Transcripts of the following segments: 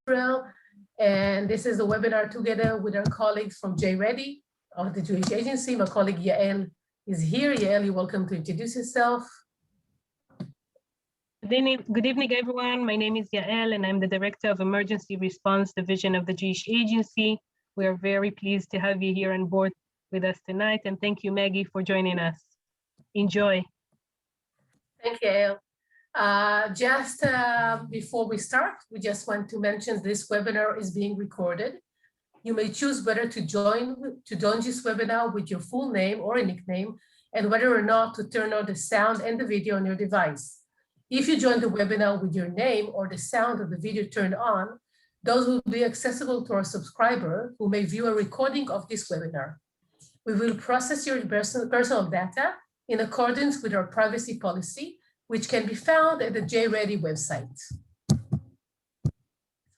Israel. And this is a webinar together with our colleagues from JReady of the Jewish Agency. My colleague Yael is here. Yael, you're welcome to introduce yourself. Good evening, everyone. My name is Yael, and I'm the Director of Emergency Response Division of the Jewish Agency. We are very pleased to have you here on board with us tonight, and thank you, Maggie, for joining us. Enjoy. Thank you, Yael. Just before we start, we just want to mention this webinar is being recorded. You may choose whether to join this webinar with your full name or a nickname, and whether or not to turn on the sound and the video on your device. If you join the webinar with your name or the sound of the video turned on, those will be accessible to our subscriber who may view a recording of this webinar. We will process your personal data in accordance with our privacy policy, which can be found at the JReady website.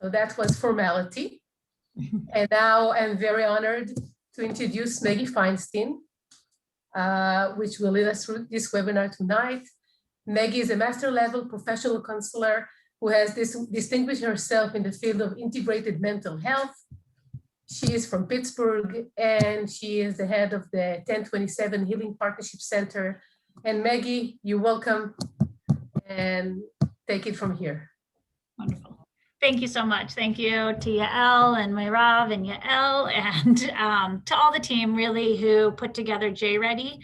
So that was formality. And now I'm very honored to introduce Maggie Feinstein, which will lead us through this webinar tonight. Maggie is a master level professional counselor who has distinguished herself in the field of integrated mental health. She is from Pittsburgh, and she is the head of the 1027 Healing Partnership Center. And Maggie, you're welcome, and take it from here. Wonderful. Thank you so much. Thank you to Yael and Mayrav and Yael, and to all the team really who put together JReady.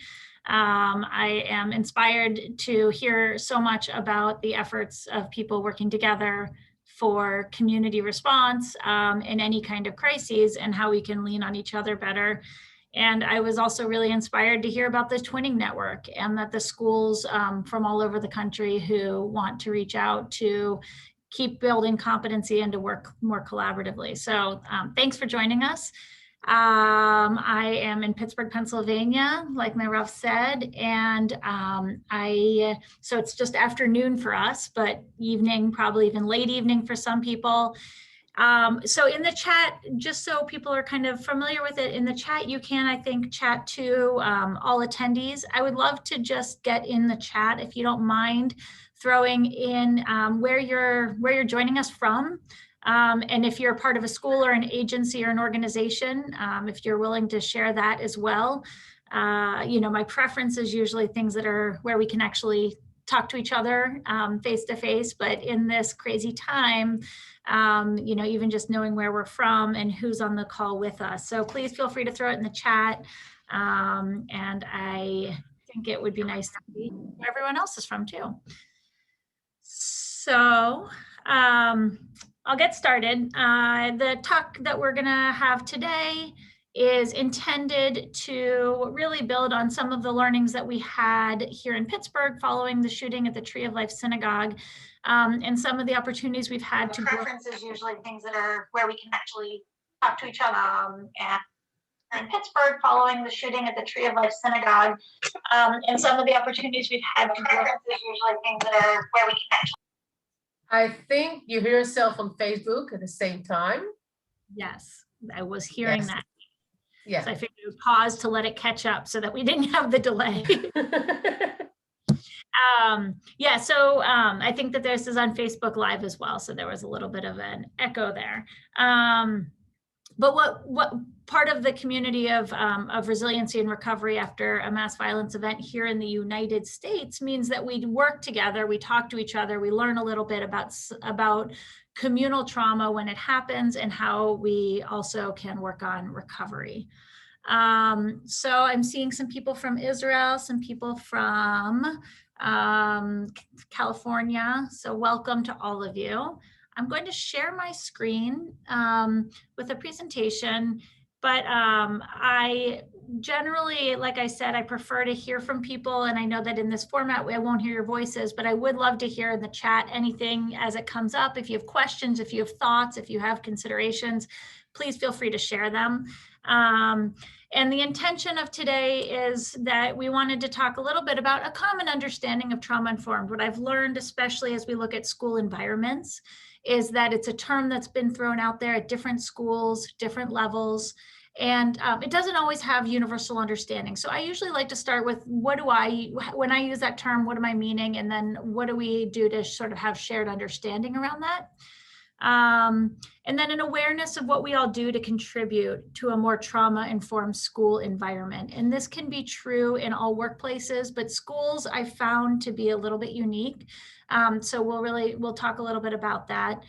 I am inspired to hear so much about the efforts of people working together for community response in any kind of crises and how we can lean on each other better. And I was also really inspired to hear about the Twinning Network and that the schools from all over the country who want to reach out to keep building competency and to work more collaboratively. So thanks for joining us. I am in Pittsburgh, Pennsylvania, like Mayrav said, and so it's just afternoon for us, but evening, probably even late evening for some people. So in the chat, just so people are kind of familiar with it, in the chat, you can, I think, chat to all attendees. I would love to just get in the chat, if you don't mind, throwing in where you're joining us from. And if you're part of a school or an agency or an organization, if you're willing to share that as well. You know, my preference is usually things that are where we can actually talk to each other face to face, but in this crazy time, you know, even just knowing where we're from and who's on the call with us. So please feel free to throw it in the chat. And I think it would be nice to see where everyone else is from too. So, I'll get started. The talk that we're gonna have today is intended to really build on some of the learnings that we had here in Pittsburgh following the shooting at the Tree of Life Synagogue, and some of the opportunities we've had to grow. Preferences usually things that are where we can actually talk to each other. And in Pittsburgh following the shooting at the Tree of Life Synagogue, and some of the opportunities we've had to grow. Preferences usually things that are where we can actually. I think you hear yourself on Facebook at the same time. Yes, I was hearing that. Yeah. So I figured we would pause to let it catch up so that we didn't have the delay. Yeah, so I think that this is on Facebook Live as well. So there was a little bit of an echo there. But what part of the community of resiliency and recovery after a mass violence event here in the United States means that we work together, we talk to each other, we learn a little bit about communal trauma when it happens and how we also can work on recovery. So I'm seeing some people from Israel, some people from California. So welcome to all of you. I'm going to share my screen with a presentation, but I generally, like I said, I prefer to hear from people, and I know that in this format, I won't hear your voices, but I would love to hear in the chat anything as it comes up. If you have questions, if you have thoughts, if you have considerations, please feel free to share them. And the intention of today is that we wanted to talk a little bit about a common understanding of trauma-informed. What I've learned, especially as we look at school environments, is that it's a term that's been thrown out there at different schools, different levels, and it doesn't always have universal understanding. So I usually like to start with when I use that term, what am I meaning? And then what do we do to sort of have shared understanding around that? And then an awareness of what we all do to contribute to a more trauma-informed school environment. And this can be true in all workplaces, but schools I found to be a little bit unique. So we'll talk a little bit about that.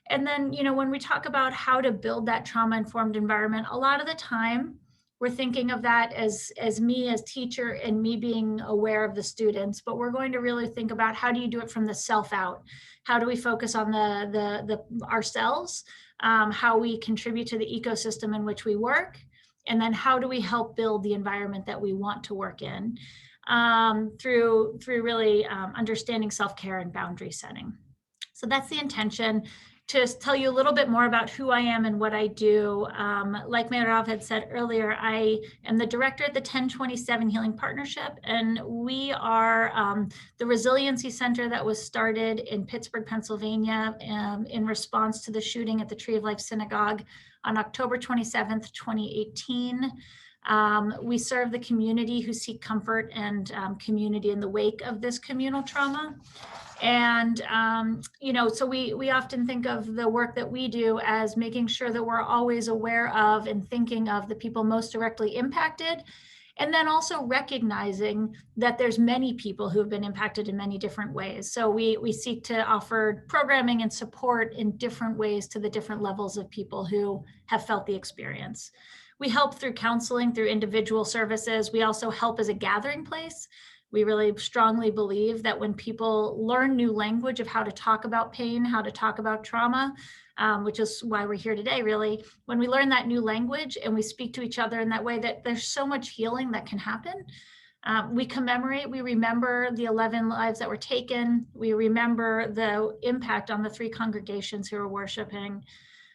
And then, when we talk about how to build that trauma-informed environment, a lot of the time we're thinking of that as me as teacher and me being aware of the students, but we're going to really think about how do you do it from the self out? How do we focus on the ourselves, how we contribute to the ecosystem in which we work, and then how do we help build the environment that we want to work in through really understanding self-care and boundary setting. So that's the intention. To tell you a little bit more about who I am and what I do. Like Mayrav had said earlier, I am the director at the 1027 Healing Partnership, and we are the Resiliency Center that was started in Pittsburgh, Pennsylvania, in response to the shooting at the Tree of Life Synagogue on October 27th, 2018. We serve the community who seek comfort and community in the wake of this communal trauma. And, so we often think of the work that we do as making sure that we're always aware of and thinking of the people most directly impacted. And then also recognizing that there's many people who have been impacted in many different ways. So we seek to offer programming and support in different ways to the different levels of people who have felt the experience. We help through counseling, through individual services. We also help as a gathering place. We really strongly believe that when people learn new language of how to talk about pain, how to talk about trauma, which is why we're here today, really, when we learn that new language and we speak to each other in that way, that there's so much healing that can happen. We commemorate, we remember the 11 lives that were taken. We remember the impact on the 3 congregations who were worshiping.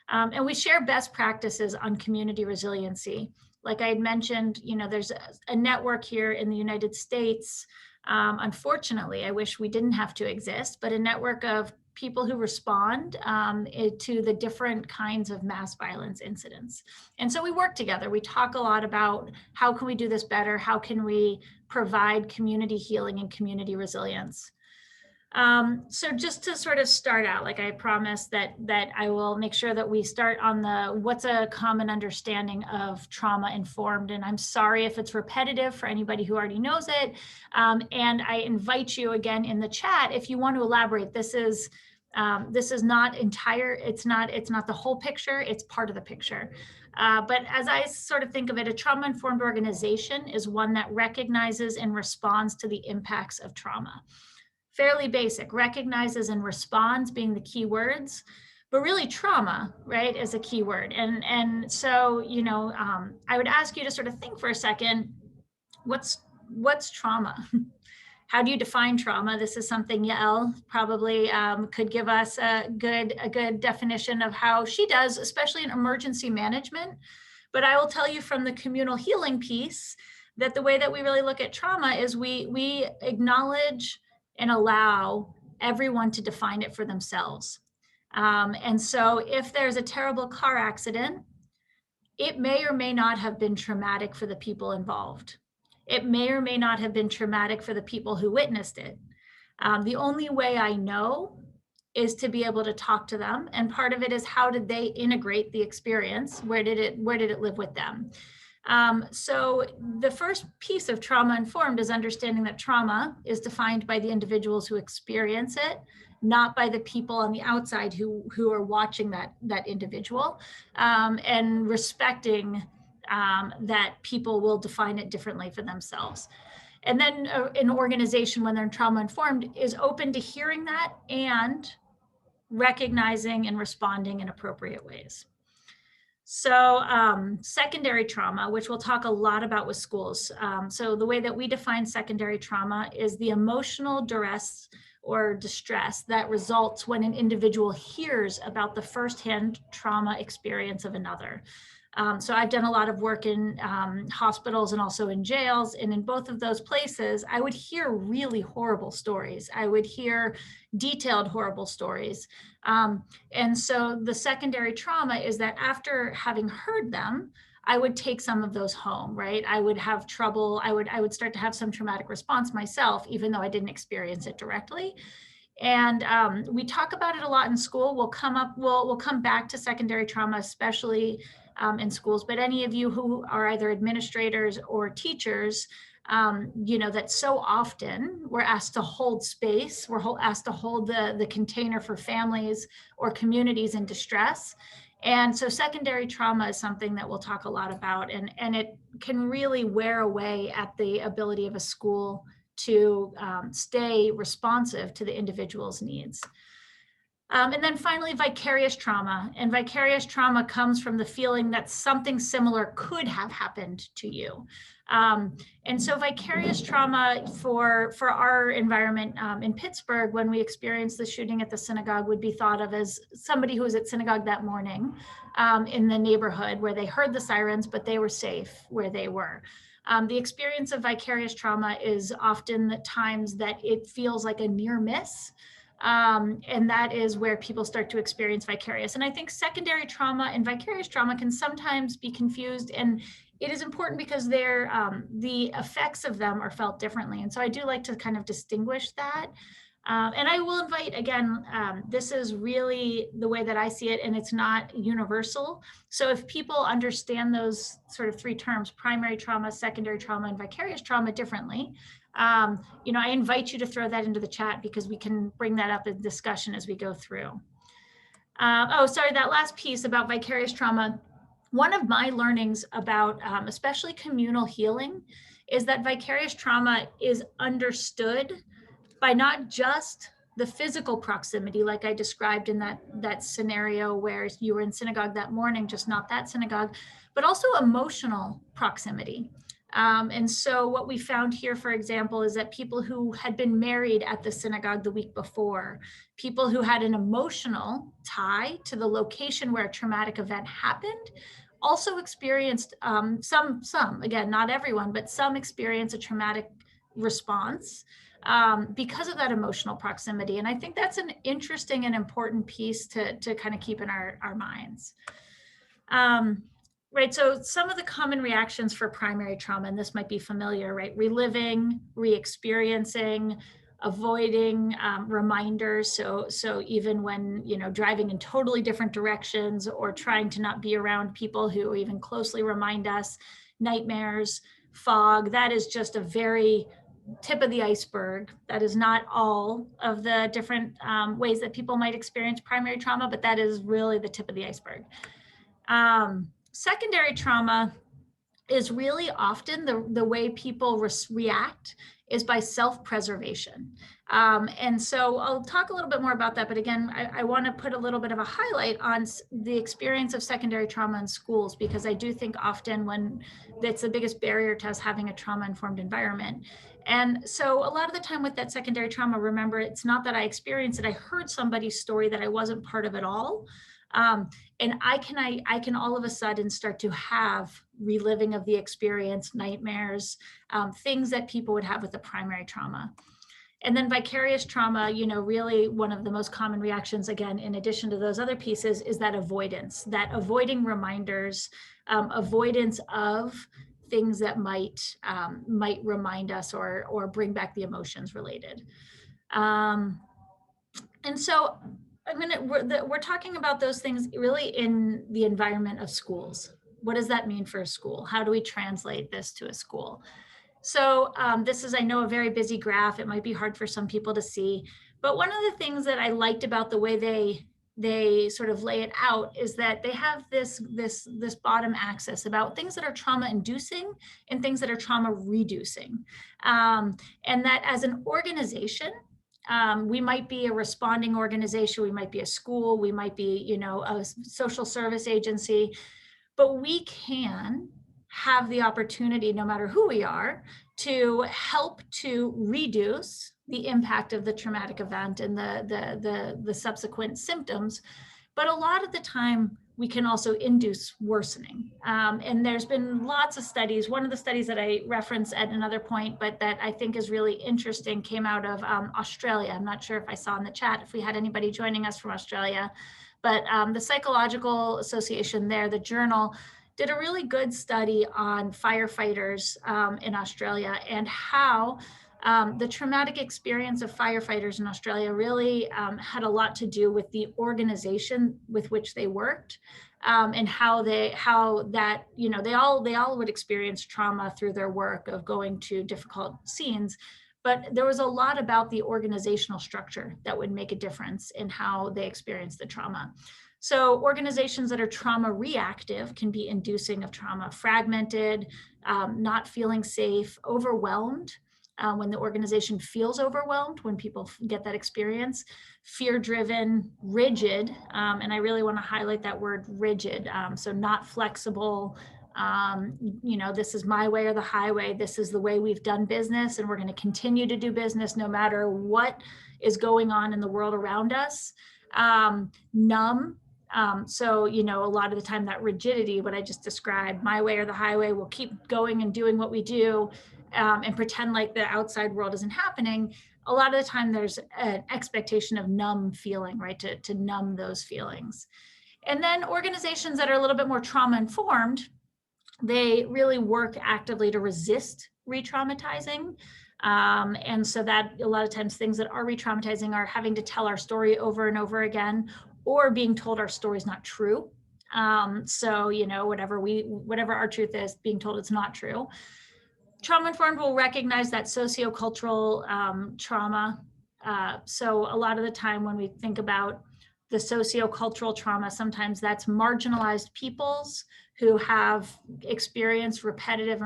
And we share best practices on community resiliency. Like I had mentioned, there's a network here in the United States. Unfortunately, I wish we didn't have to exist, but a network of people who respond to the different kinds of mass violence incidents. And so we work together. We talk a lot about how can we do this better? How can we provide community healing and community resilience? So just to sort of start out, like I promised that I will make sure that we start on what's a common understanding of trauma informed. And I'm sorry if it's repetitive for anybody who already knows it. And I invite you again in the chat, if you want to elaborate. This is not entire, it's not the whole picture, it's part of the picture. But as I sort of think of it, a trauma-informed organization is one that recognizes and responds to the impacts of trauma. Fairly basic, recognizes and responds being the key words, but really trauma, right, is a key word. And so, I would ask you to sort of think for a second, what's trauma? How do you define trauma? This is something Yael probably could give us a good definition of how she does, especially in emergency management. But I will tell you from the communal healing piece that the way that we really look at trauma is we acknowledge and allow everyone to define it for themselves. And so if there's a terrible car accident, it may or may not have been traumatic for the people involved. It may or may not have been traumatic for the people who witnessed it. The only way I know is to be able to talk to them. And part of it is how did they integrate the experience? Where did it live with them? So the first piece of trauma informed is understanding that trauma is defined by the individuals who experience it, not by the people on the outside who are watching that individual, and respecting that people will define it differently for themselves. And then an organization, when they're trauma informed, is open to hearing that and recognizing and responding in appropriate ways. So secondary trauma, which we'll talk a lot about with schools. So the way that we define secondary trauma is the emotional duress or distress that results when an individual hears about the firsthand trauma experience of another. So I've done a lot of work in hospitals and also in jails. And in both of those places, I would hear really horrible stories. I would hear detailed horrible stories. And so the secondary trauma is that after having heard them, I would take some of those home, right? I would have trouble. I would start to have some traumatic response myself, even though I didn't experience it directly. And we talk about it a lot in school. We'll come back to secondary trauma, especially in schools, but any of you who are either administrators or teachers, you know, that so often we're asked to hold space, we're asked to hold the container for families or communities in distress. And so secondary trauma is something that we'll talk a lot about, and it can really wear away at the ability of a school to stay responsive to the individual's needs. And then finally, vicarious trauma. And vicarious trauma comes from the feeling that something similar could have happened to you. And so vicarious trauma for our environment in Pittsburgh, when we experienced the shooting at the synagogue, would be thought of as somebody who was at synagogue that morning in the neighborhood where they heard the sirens, but they were safe where they were. The experience of vicarious trauma is often the times that it feels like a near miss. And that is where people start to experience vicarious. And I think secondary trauma and vicarious trauma can sometimes be confused, and it is important because the effects of them are felt differently. And so I do like to kind of distinguish that. And I will invite, again, this is really the way that I see it, and it's not universal. So if people understand those sort of three terms, primary trauma, secondary trauma, and vicarious trauma differently, you know, I invite you to throw that into the chat because we can bring that up in discussion as we go through. Oh, sorry, that last piece about vicarious trauma. One of my learnings about especially communal healing is that vicarious trauma is understood by not just the physical proximity, like I described in that scenario where you were in synagogue that morning, just not that synagogue, but also emotional proximity. And so what we found here, for example, is that people who had been married at the synagogue the week before, people who had an emotional tie to the location where a traumatic event happened, also experienced some, again, not everyone, but some experience a traumatic response because of that emotional proximity. And I think that's an interesting and important piece to kind of keep in our minds. Right, so some of the common reactions for primary trauma, and this might be familiar, right? Reliving, re-experiencing, avoiding reminders. So even when, you know, driving in totally different directions or trying to not be around people who even closely remind us, nightmares, fog, that is just a very tip of the iceberg. That is not all of the different ways that people might experience primary trauma, but that is really the tip of the iceberg. Secondary trauma is really often the way people react is by self-preservation. And so I'll talk a little bit more about that, but again, I want to put a little bit of a highlight on the experience of secondary trauma in schools, because I do think often when that's the biggest barrier to us having a trauma-informed environment. And so a lot of the time with that secondary trauma, remember, it's not that I experienced it, I heard somebody's story that I wasn't part of at all. And I can all of a sudden start to have reliving of the experience, nightmares, things that people would have with the primary trauma. And then vicarious trauma, you know, really one of the most common reactions, again, in addition to those other pieces, is that avoidance, that avoiding reminders, avoidance of things that might remind us or bring back the emotions related. And so we're talking about those things really in the environment of schools. What does that mean for a school? How do we translate this to a school? So this is, I know, a very busy graph. It might be hard for some people to see, but one of the things that I liked about the way they sort of lay it out is that they have this bottom axis about things that are trauma inducing and things that are trauma reducing. And that as an organization, we might be a responding organization, we might be a school, we might be, you know, a social service agency, but we can have the opportunity, no matter who we are, to help to reduce the impact of the traumatic event and the subsequent symptoms. But a lot of the time, we can also induce worsening. And there's been lots of studies. One of the studies that I referenced at another point, but that I think is really interesting, came out of Australia. I'm not sure if I saw in the chat if we had anybody joining us from Australia, but the Psychological Association there, the journal, did a really good study on firefighters in Australia and how The traumatic experience of firefighters in Australia really had a lot to do with the organization with which they worked, and how that, you know, they all would experience trauma through their work of going to difficult scenes. But there was a lot about the organizational structure that would make a difference in how they experience the trauma. So organizations that are trauma reactive can be inducing of trauma, fragmented, not feeling safe, overwhelmed. When the organization feels overwhelmed, when people get that experience, fear-driven, rigid, and I really want to highlight that word rigid. So not flexible, you know, this is my way or the highway. This is the way we've done business, and we're going to continue to do business no matter what is going on in the world around us. Numb. So, you know, a lot of the time that rigidity, what I just described, my way or the highway, we'll keep going and doing what we do, and pretend like the outside world isn't happening. A lot of the time there's an expectation of numb feeling, right? To numb those feelings. And then organizations that are a little bit more trauma informed, they really work actively to resist re-traumatizing. And so that a lot of times things that are re-traumatizing are having to tell our story over and over again, or being told our story is not true. So, you know, whatever our truth is, being told it's not true. Trauma-informed will recognize that sociocultural trauma. So a lot of the time when we think about the sociocultural trauma, sometimes that's marginalized peoples who have experienced repetitive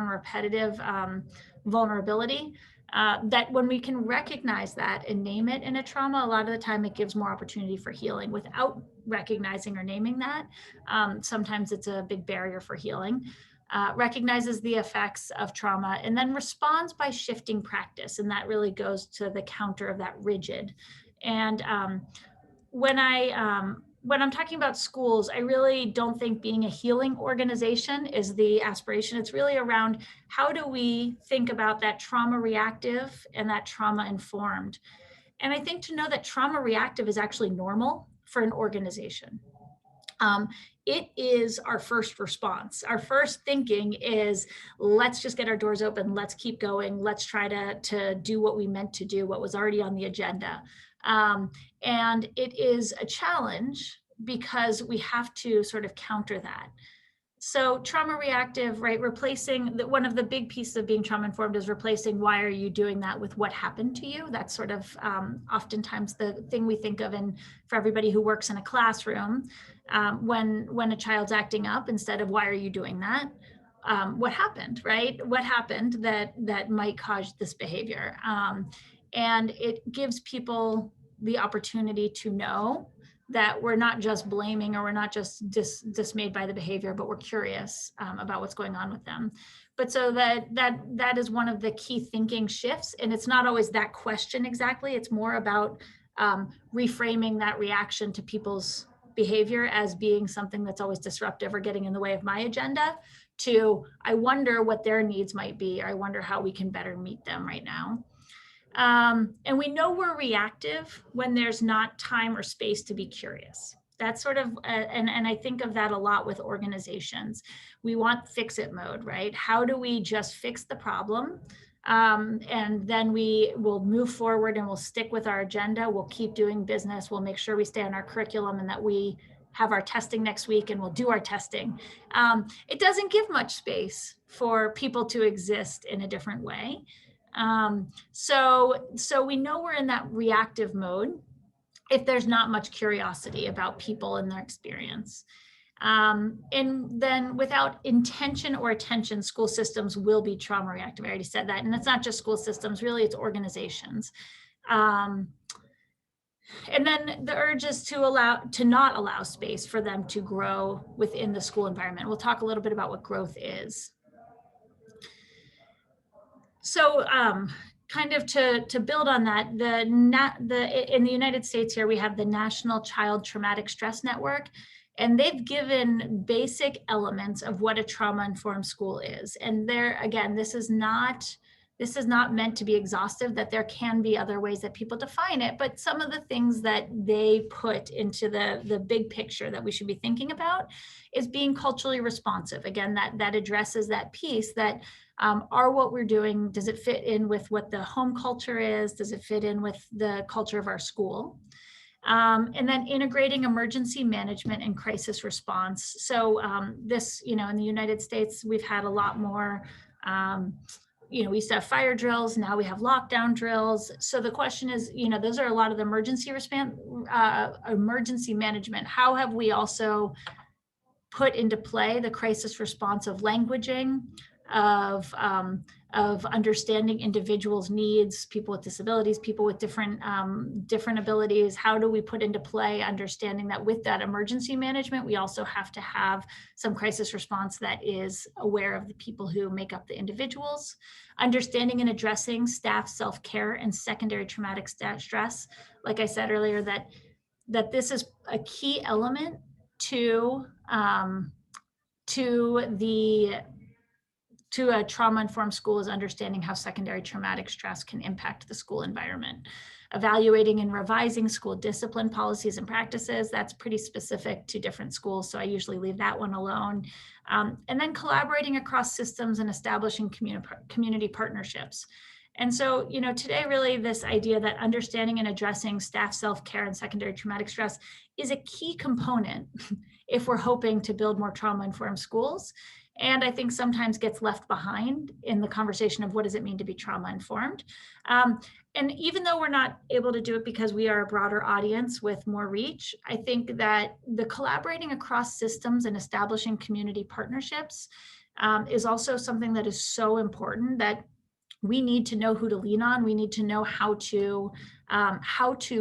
vulnerability. That when we can recognize that and name it in a trauma, a lot of the time it gives more opportunity for healing. Without recognizing or naming that, sometimes it's a big barrier for healing. Recognizes the effects of trauma and then responds by shifting practice. And that really goes to the counter of that rigid. And when I'm talking about schools, I really don't think being a healing organization is the aspiration. It's really around how do we think about that trauma reactive and that trauma informed. And I think to know that trauma reactive is actually normal for an organization. It is our first response. Our first thinking is, let's just get our doors open. Let's keep going. Let's try to do what we meant to do, what was already on the agenda. And it is a challenge because we have to sort of counter that. So trauma reactive, right? Replacing one of the big pieces of being trauma informed is replacing why are you doing that with what happened to you. That's sort of oftentimes the thing we think of for everybody who works in a classroom, when a child's acting up, instead of why are you doing that? What happened, right? What happened that might cause this behavior? And it gives people the opportunity to know that we're not just blaming or we're not just dismayed by the behavior, but we're curious about what's going on with them. But so that is one of the key thinking shifts. And it's not always that question exactly. It's more about reframing that reaction to people's behavior as being something that's always disruptive or getting in the way of my agenda, to I wonder what their needs might be, or I wonder how we can better meet them right now. And we know we're reactive when there's not time or space to be curious. That's sort of, and I think of that a lot with organizations. We want fix-it mode, right? How do we just fix the problem? And then we will move forward and we'll stick with our agenda. We'll keep doing business. We'll make sure we stay on our curriculum and that we have our testing next week and we'll do our testing. It doesn't give much space for people to exist in a different way. So we know we're in that reactive mode if there's not much curiosity about people and their experience. And then without intention or attention, school systems will be trauma reactive. I already said that. And it's not just school systems, really, it's organizations. And then the urge is to not allow space for them to grow within the school environment. We'll talk a little bit about what growth is. So kind of to build on that, in the United States here, we have the National Child Traumatic Stress Network, and they've given basic elements of what a trauma-informed school is. And there, again, this is not this is not meant to be exhaustive, that there can be other ways that people define it, but some of the things that they put into the big picture that we should be thinking about is being culturally responsive. Again, that addresses that piece that are what we're doing, does it fit in with what the home culture is? Does it fit in with the culture of our school? And then integrating emergency management and crisis response. So this, in the United States, we've had a lot more, we used to have fire drills, now we have lockdown drills. So the question is, those are a lot of the emergency management. How have we also put into play the crisis response of languaging, of understanding individuals' needs, people with disabilities, people with different abilities? How do we put into play understanding that with that emergency management, we also have to have some crisis response that is aware of the people who make up the individuals, understanding and addressing staff self-care and secondary traumatic stress. Like I said earlier, that this is a key element to a trauma-informed school, is understanding how secondary traumatic stress can impact the school environment. Evaluating and revising school discipline policies and practices, that's pretty specific to different schools, so I usually leave that one alone. And then collaborating across systems and establishing community partnerships. And so, today really this idea that understanding and addressing staff self-care and secondary traumatic stress is a key component if we're hoping to build more trauma-informed schools. And I think sometimes gets left behind in the conversation of what does it mean to be trauma-informed. And even though we're not able to do it because we are a broader audience with more reach, I think that the collaborating across systems and establishing community partnerships is also something that is so important, that we need to know who to lean on. We need to know how to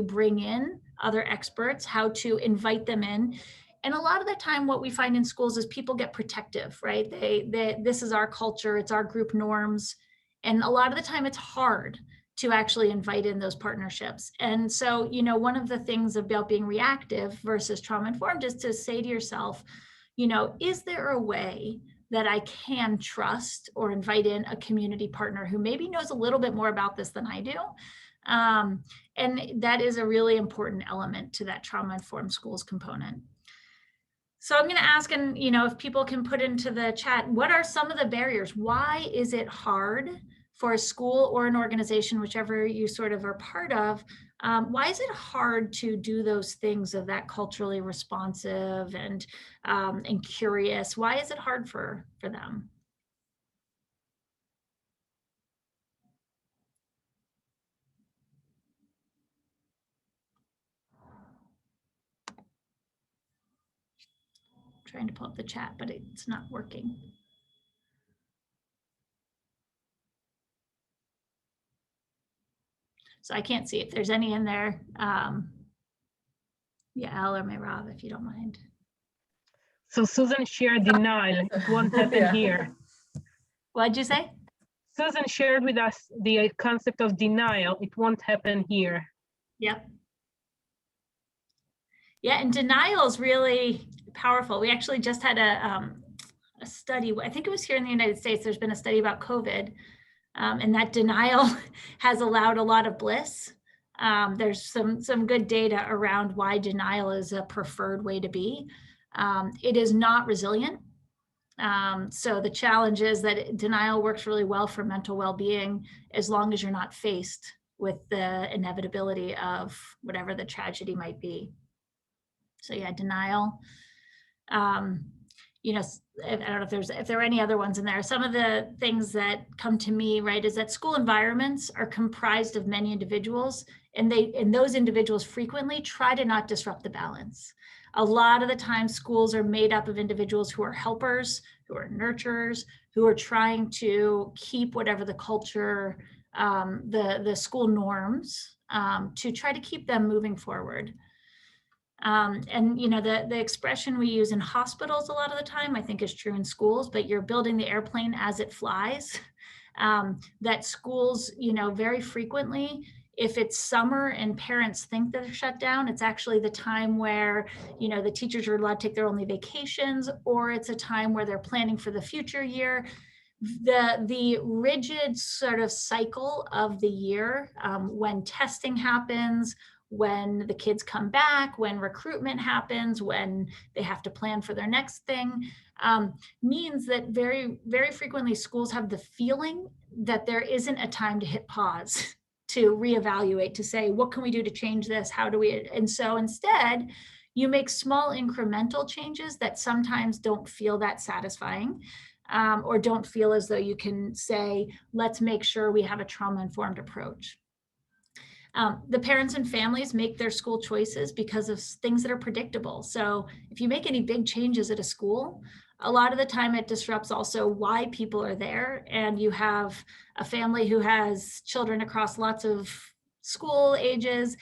bring in other experts, how to invite them in. And a lot of the time what we find in schools is people get protective, right? This is our culture, it's our group norms. And a lot of the time it's hard to actually invite in those partnerships. And so, one of the things about being reactive versus trauma-informed is to say to yourself, is there a way that I can trust or invite in a community partner who maybe knows a little bit more about this than I do? And that is a really important element to that trauma-informed schools component. So I'm going to ask, and if people can put into the chat, what are some of the barriers? Why is it hard for a school or an organization, whichever you sort of are part of, why is it hard to do those things of that culturally responsive and curious? Why is it hard for them? Trying to pull up the chat, but it's not working. So I can't see if there's any in there. Yael or Rob, if you don't mind. So Susan shared denial. It won't happen here. What'd you say? Susan shared with us the concept of denial. It won't happen here. Yep. Yeah, and denial is really powerful. We actually just had a study, I think it was here in the United States, there's been a study about COVID, and that denial has allowed a lot of bliss. There's some good data around why denial is a preferred way to be. It is not resilient. So the challenge is that denial works really well for mental well-being as long as you're not faced with the inevitability of whatever the tragedy might be. So yeah, denial. I don't know if there are any other ones in there. Some of the things that come to me, right, is that school environments are comprised of many individuals, and those individuals frequently try to not disrupt the balance. A lot of the time, schools are made up of individuals who are helpers, who are nurturers, who are trying to keep whatever the culture, the school norms, to try to keep them moving forward. And the expression we use in hospitals a lot of the time, I think is true in schools, but you're building the airplane as it flies. That schools, very frequently, if it's summer and parents think they're shut down, it's actually the time where, the teachers are allowed to take their only vacations, or it's a time where they're planning for the future year. the rigid sort of cycle of the year, when testing happens, when the kids come back, when recruitment happens, when they have to plan for their next thing, means that very, very frequently schools have the feeling that there isn't a time to hit pause, to reevaluate, to say, what can we do to change this? How do we? And so instead, you make small incremental changes that sometimes don't feel that satisfying, or don't feel as though you can say, let's make sure we have a trauma-informed approach. The parents and families make their school choices because of things that are predictable. So if you make any big changes at a school, a lot of the time it disrupts also why people are there. And you have a family who has children across lots of school ages.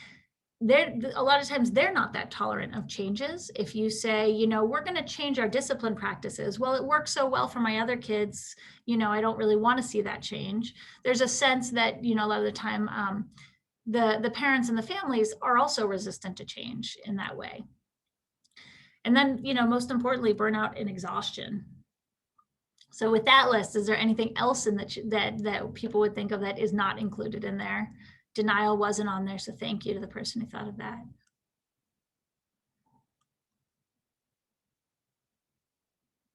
A lot of times they're not that tolerant of changes. If you say, you know, we're going to change our discipline practices, well, it works so well for my other kids, you know, I don't really want to see that change. There's a sense that, you know, a lot of the time, the parents and the families are also resistant to change in that way. And then, you know, most importantly, burnout and exhaustion. So with that list, is there anything else in that people would think of that is not included in there? Denial wasn't on there, so thank you to the person who thought of that.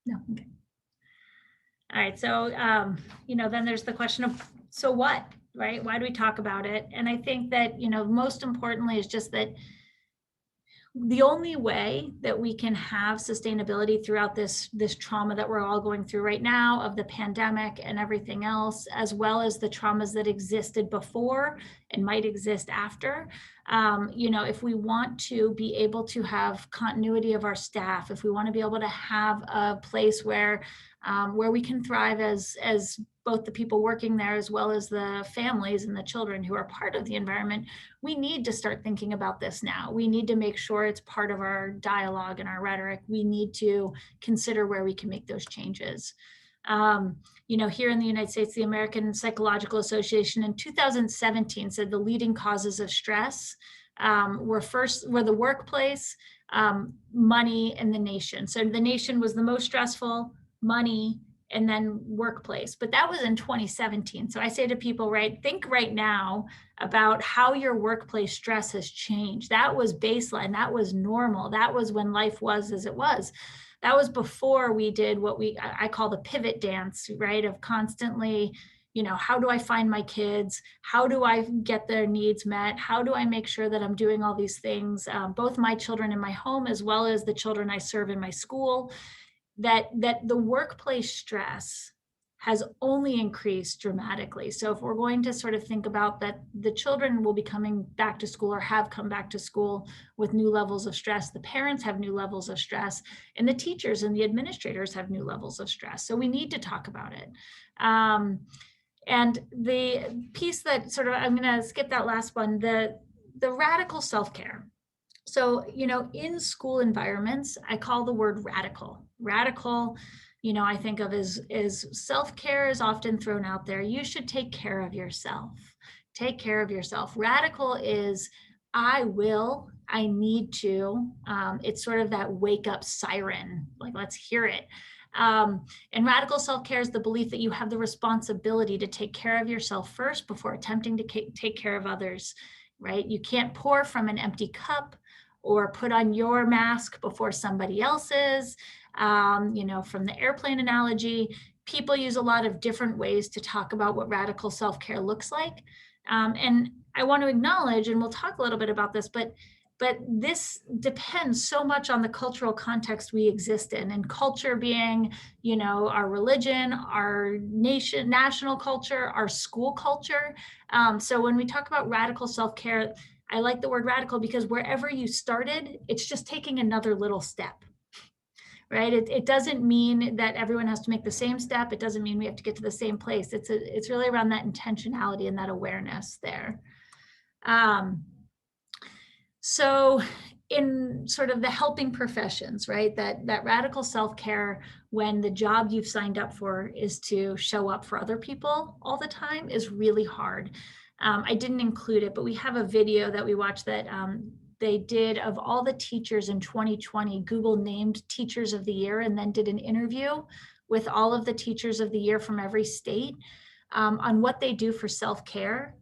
No, okay. All right, so, you know, then there's the question of, so what, right? Why do we talk about it? And I think that, you know, most importantly is just that the only way that we can have sustainability throughout this trauma that we're all going through right now, of the pandemic and everything else, as well as the traumas that existed before and might exist after, you know, if we want to be able to have continuity of our staff, if we want to be able to have a place where we can thrive as both the people working there as well as the families and the children who are part of the environment, we need to start thinking about this now. We need to make sure it's part of our dialogue and our rhetoric. We need to consider where we can make those changes. You know, here in the United States, the American Psychological Association in 2017 said the leading causes of stress were the workplace, money, and the nation. So the nation was the most stressful, money, and then workplace. But that was in 2017. So I say to people, right, think right now about how your workplace stress has changed. That was baseline. That was normal. That was when life was as it was. That was before we did what I call the pivot dance, right? Of constantly, you know, how do I find my kids? How do I get their needs met? How do I make sure that I'm doing all these things, both my children in my home, as well as the children I serve in my school? That the workplace stress has only increased dramatically. So if we're going to sort of think about that, the children will be coming back to school or have come back to school with new levels of stress, the parents have new levels of stress, and the teachers and the administrators have new levels of stress. So we need to talk about it. And the piece that sort of, I'm going to skip that last one, the radical self-care. So, you know, in school environments, I call the word radical. Radical, you know, I think of as self-care is often thrown out there. You should take care of yourself. Take care of yourself. Radical is I will, I need to. It's sort of that wake up siren, like let's hear it. And radical self-care is the belief that you have the responsibility to take care of yourself first before attempting to take care of others, right? You can't pour from an empty cup or put on your mask before somebody else's. You know, from the airplane analogy, people use a lot of different ways to talk about what radical self-care looks like. And I want to acknowledge, and we'll talk a little bit about this, but this depends so much on the cultural context we exist in, and culture being, you know, our religion, our national culture, our school culture. So when we talk about radical self-care, I like the word radical because wherever you started, it's just taking another little step, right? It doesn't mean that everyone has to make the same step. It doesn't mean we have to get to the same place. It's really around that intentionality and that awareness there. So in sort of the helping professions, right, that radical self-care, when the job you've signed up for is to show up for other people all the time, is really hard. I didn't include it, but we have a video that we watched that they did of all the teachers in 2020. Google named Teachers of the Year and then did an interview with all of the teachers of the year from every state on what they do for self-care.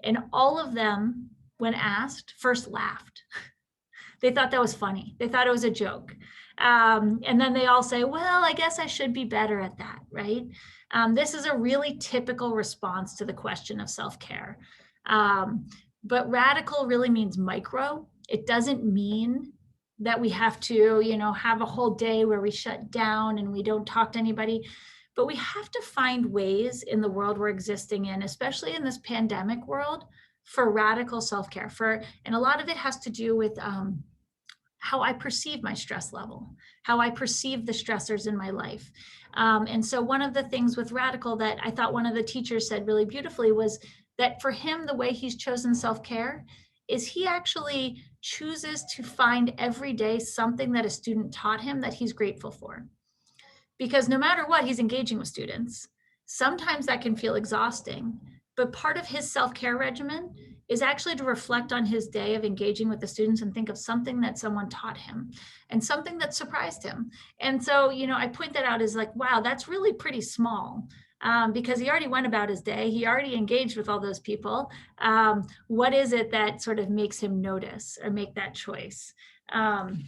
And all of them, when asked, first laughed. They thought that was funny. They thought it was a joke. And then they all say, well, I guess I should be better at that, right? This is a really typical response to the question of self-care. But radical really means micro. It doesn't mean that we have to, have a whole day where we shut down and we don't talk to anybody. But we have to find ways in the world we're existing in, especially in this pandemic world, for radical self-care. And a lot of it has to do with how I perceive my stress level, how I perceive the stressors in my life. And so one of the things with radical that I thought one of the teachers said really beautifully was that for him, the way he's chosen self-care is he actually chooses to find every day something that a student taught him that he's grateful for. Because no matter what, he's engaging with students. Sometimes that can feel exhausting, but part of his self-care regimen is actually to reflect on his day of engaging with the students and think of something that someone taught him and something that surprised him. And so, I point that out as like, wow, that's really pretty small. Because he already went about his day. He already engaged with all those people. What is it that sort of makes him notice or make that choice? And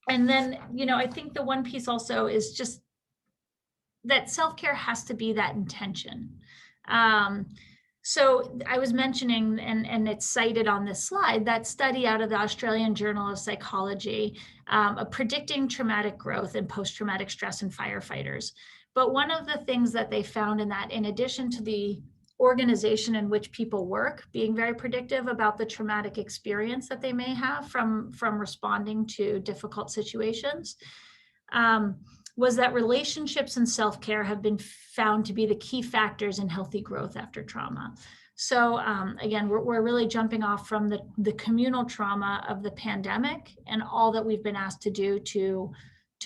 then, I think the one piece also is just that self-care has to be that intention. So I was mentioning, and it's cited on this slide, that study out of the Australian Journal of Psychology, of predicting traumatic growth and post-traumatic stress in firefighters. But one of the things that they found in that, in addition to the organization in which people work being very predictive about the traumatic experience that they may have from responding to difficult situations, was that relationships and self-care have been found to be the key factors in healthy growth after trauma. So again, we're really jumping off from the communal trauma of the pandemic and all that we've been asked to do to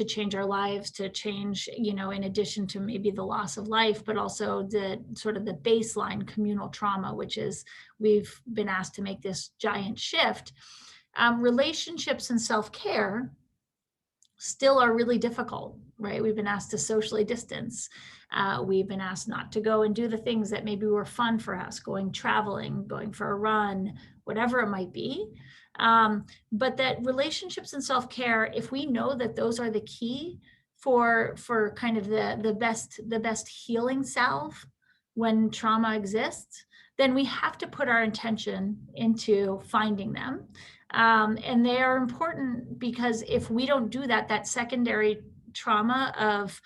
change our lives, to change, in addition to maybe the loss of life, but also the sort of the baseline communal trauma, which is we've been asked to make this giant shift. Relationships and self-care still are really difficult, right? We've been asked to socially distance. We've been asked not to go and do the things that maybe were fun for us, going traveling, going for a run, whatever it might be. But that relationships and self-care, if we know that those are the key for kind of the best healing salve when trauma exists, then we have to put our intention into finding them. And they are important because if we don't do that, that secondary trauma of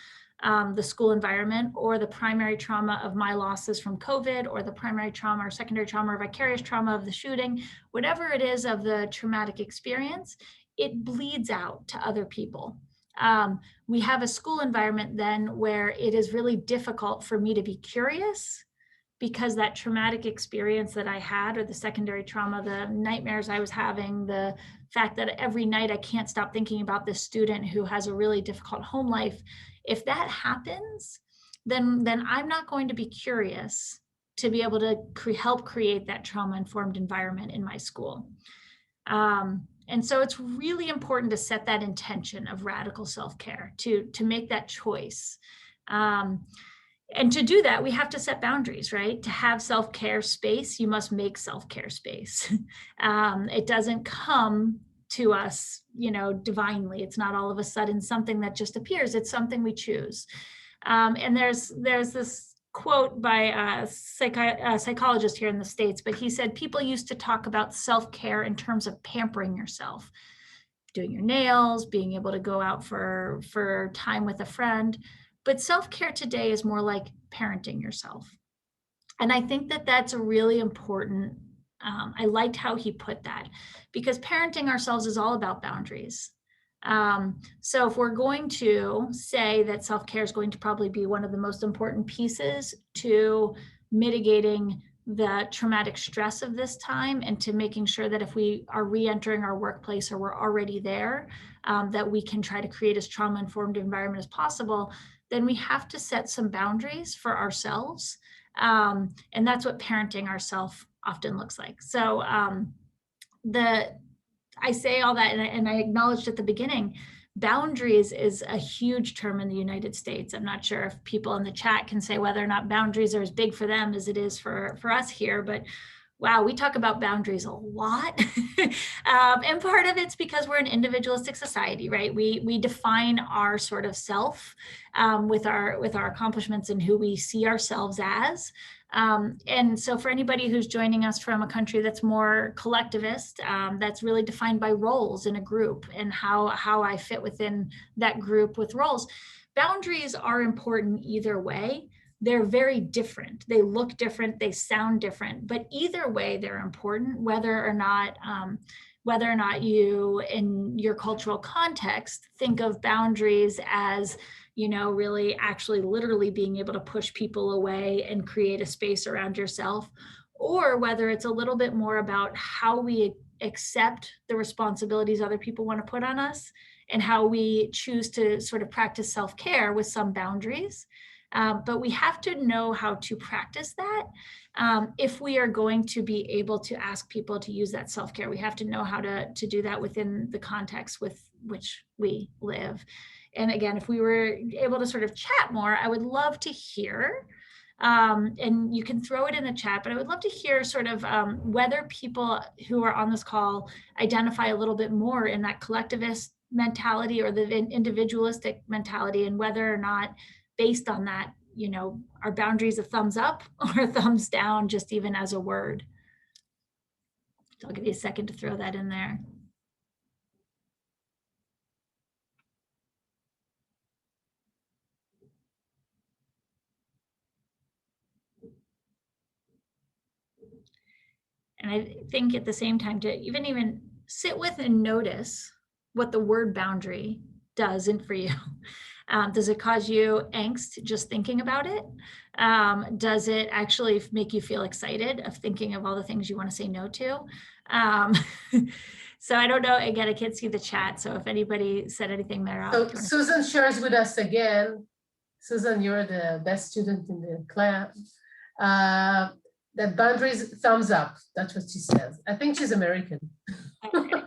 the school environment, or the primary trauma of my losses from COVID, or the primary trauma or secondary trauma or vicarious trauma of the shooting, whatever it is of the traumatic experience, it bleeds out to other people. We have a school environment then where it is really difficult for me to be curious, because that traumatic experience that I had, or the secondary trauma, the nightmares I was having, the fact that every night I can't stop thinking about this student who has a really difficult home life, if that happens, then I'm not going to be curious to be able to help create that trauma-informed environment in my school. And so it's really important to set that intention of radical self-care, to make that choice. And to do that, we have to set boundaries, right? To have self-care space, you must make self-care space. It doesn't come to us, divinely. It's not all of a sudden something that just appears. It's something we choose. And there's this quote by a psychologist here in the States, but he said, people used to talk about self-care in terms of pampering yourself, doing your nails, being able to go out for time with a friend. But self-care today is more like parenting yourself. And I think that that's a really important, I liked how he put that, because parenting ourselves is all about boundaries. So if we're going to say that self-care is going to probably be one of the most important pieces to mitigating the traumatic stress of this time, and to making sure that if we are re-entering our workplace or we're already there, that we can try to create as trauma-informed environment as possible, then we have to set some boundaries for ourselves. And that's what parenting ourselves often looks like. So I say all that, and I acknowledged at the beginning boundaries is a huge term in the United States. I'm not sure if people in the chat can say whether or not boundaries are as big for them as it is for us here, but wow, we talk about boundaries a lot. And part of it's because we're an individualistic society, right? We define our sort of self with our accomplishments and who we see ourselves as. And so for anybody who's joining us from a country that's more collectivist, that's really defined by roles in a group and how I fit within that group with roles. Boundaries are important either way. They're very different. They look different, they sound different, but either way they're important, whether or not you in your cultural context think of boundaries as, you know, really actually literally being able to push people away and create a space around yourself, or whether it's a little bit more about how we accept the responsibilities other people want to put on us and how we choose to sort of practice self-care with some boundaries. But we have to know how to practice that. If we are going to be able to ask people to use that self-care, we have to know how to do that within the context with which we live. And again, if we were able to sort of chat more, I would love to hear, and you can throw it in the chat, but I would love to hear sort of whether people who are on this call identify a little bit more in that collectivist mentality or the individualistic mentality, and whether or not based on that, you know, are boundaries a thumbs up or a thumbs down, just even as a word? So I'll give you a second to throw that in there. And I think at the same time to even sit with and notice what the word boundary does for you. Does it cause you angst just thinking about it? Does it actually make you feel excited of thinking of all the things you want to say no to? So I don't know, again, I can't see the chat. So if anybody said anything there. So Susan shares with us again. Susan, you're the best student in the class. That boundaries, thumbs up. That's what she says. I think she's American. Okay.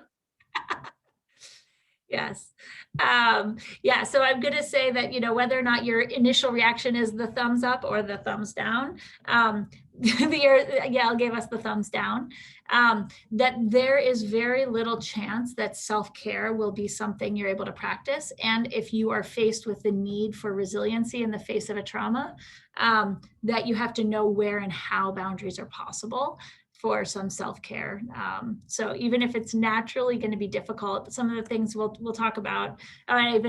Yes. Yeah, so I'm going to say that, you know, whether or not your initial reaction is the thumbs up or the thumbs down, Yael gave us the thumbs down, that there is very little chance that self-care will be something you're able to practice. And if you are faced with the need for resiliency in the face of a trauma, that you have to know where and how boundaries are possible for some self-care. So even if it's naturally going to be difficult, some of the things we'll talk about, I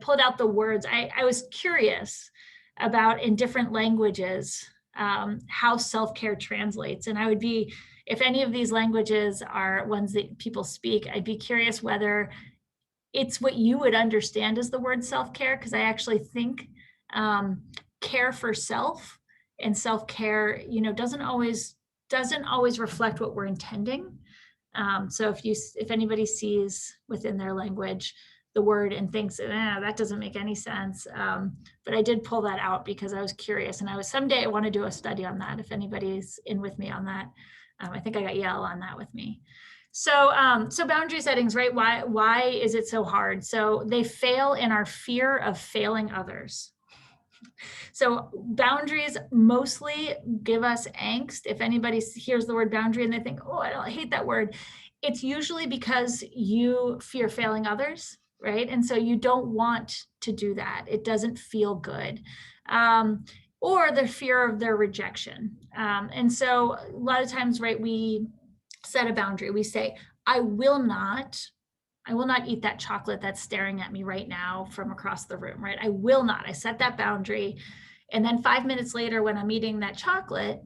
pulled out the words. I was curious about in different languages how self-care translates. And I would be, if any of these languages are ones that people speak, I'd be curious whether it's what you would understand as the word self-care, because I actually think care for self and self-care, you know, doesn't always reflect what we're intending. So if anybody sees within their language the word and thinks that doesn't make any sense, but I did pull that out because I was curious, and someday I want to do a study on that. If anybody's in with me on that, I think I got Yael on that with me. So boundary settings, right? Why is it so hard? So they fail in our fear of failing others. So boundaries mostly give us angst. If anybody hears the word boundary and they think, oh, I hate that word, it's usually because you fear failing others, right? And so you don't want to do that. It doesn't feel good. Or the fear of their rejection. And so a lot of times, right, we set a boundary. We say, I will not eat that chocolate that's staring at me right now from across the room, right? I will not. I set that boundary. And then 5 minutes later, when I'm eating that chocolate,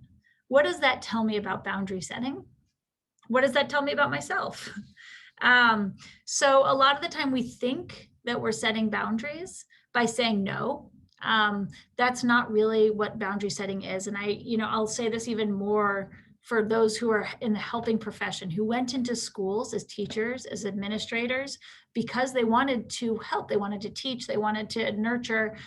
what does that tell me about boundary setting? What does that tell me about myself? So a lot of the time we think that we're setting boundaries by saying no. That's not really what boundary setting is. And I'll say this even more for those who are in the helping profession, who went into schools as teachers, as administrators, because they wanted to help, they wanted to teach, they wanted to nurture.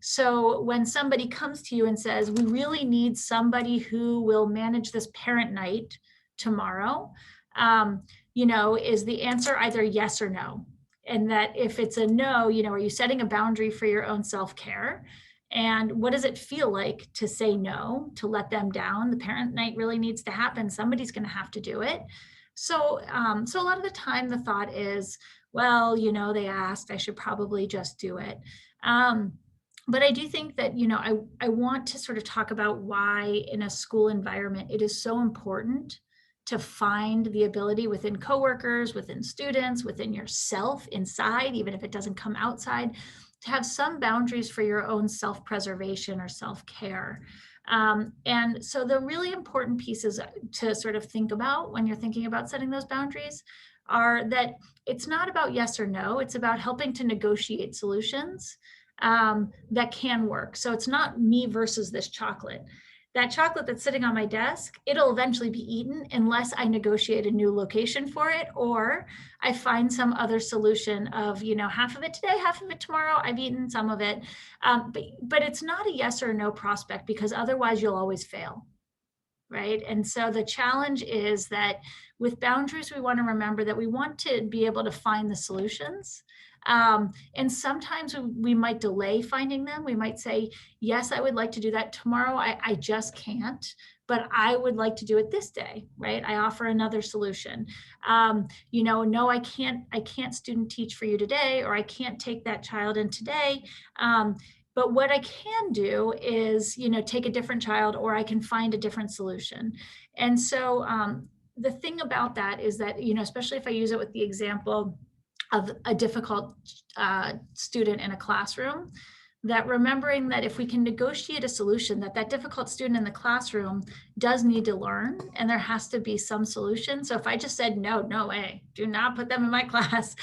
So when somebody comes to you and says, we really need somebody who will manage this parent night tomorrow, is the answer either yes or no? And that if it's a no, are you setting a boundary for your own self-care? And what does it feel like to say no, to let them down? The parent night really needs to happen. Somebody's going to have to do it. So, so a lot of the time the thought is, well, they asked, I should probably just do it. But I do think that, I want to sort of talk about why in a school environment, it is so important to find the ability within coworkers, within students, within yourself inside, even if it doesn't come outside, to have some boundaries for your own self-preservation or self-care. And so the really important pieces to sort of think about when you're thinking about setting those boundaries are that it's not about yes or no, it's about helping to negotiate solutions that can work. So it's not me versus this chocolate. That chocolate that's sitting on my desk, it'll eventually be eaten unless I negotiate a new location for it, or I find some other solution of, half of it today, half of it tomorrow. I've eaten some of it. But it's not a yes or no prospect, because otherwise you'll always fail, right? And so the challenge is that with boundaries, we want to remember that we want to be able to find the solutions. And sometimes we might delay finding them. We might say, yes, I would like to do that tomorrow. I just can't, but I would like to do it this day, right? I offer another solution. No, I can't student teach for you today, or I can't take that child in today. But what I can do is, take a different child, or I can find a different solution. And so the thing about that is that, especially if I use it with the example of a difficult student in a classroom, that remembering that if we can negotiate a solution, that difficult student in the classroom does need to learn, and there has to be some solution. So if I just said, no way, do not put them in my class,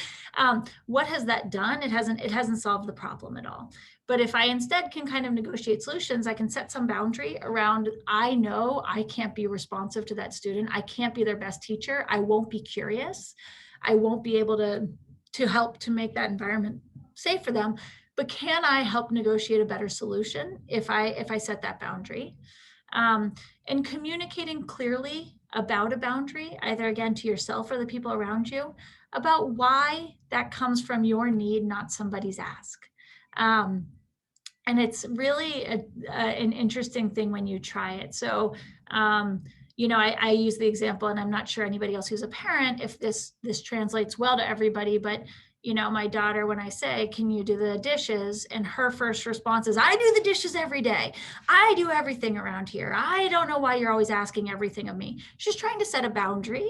what has that done? It hasn't solved the problem at all. But if I instead can kind of negotiate solutions, I can set some boundary around, I know I can't be responsive to that student. I can't be their best teacher. I won't be curious. I won't be able to help to make that environment safe for them. But can I help negotiate a better solution if I set that boundary? And communicating clearly about a boundary, either again to yourself or the people around you, about why that comes from your need, not somebody's ask. And it's really an interesting thing when you try it. So, I use the example, and I'm not sure anybody else who's a parent if this translates well to everybody, but my daughter, when I say, can you do the dishes? And her first response is, I do the dishes every day. I do everything around here. I don't know why you're always asking everything of me. She's trying to set a boundary,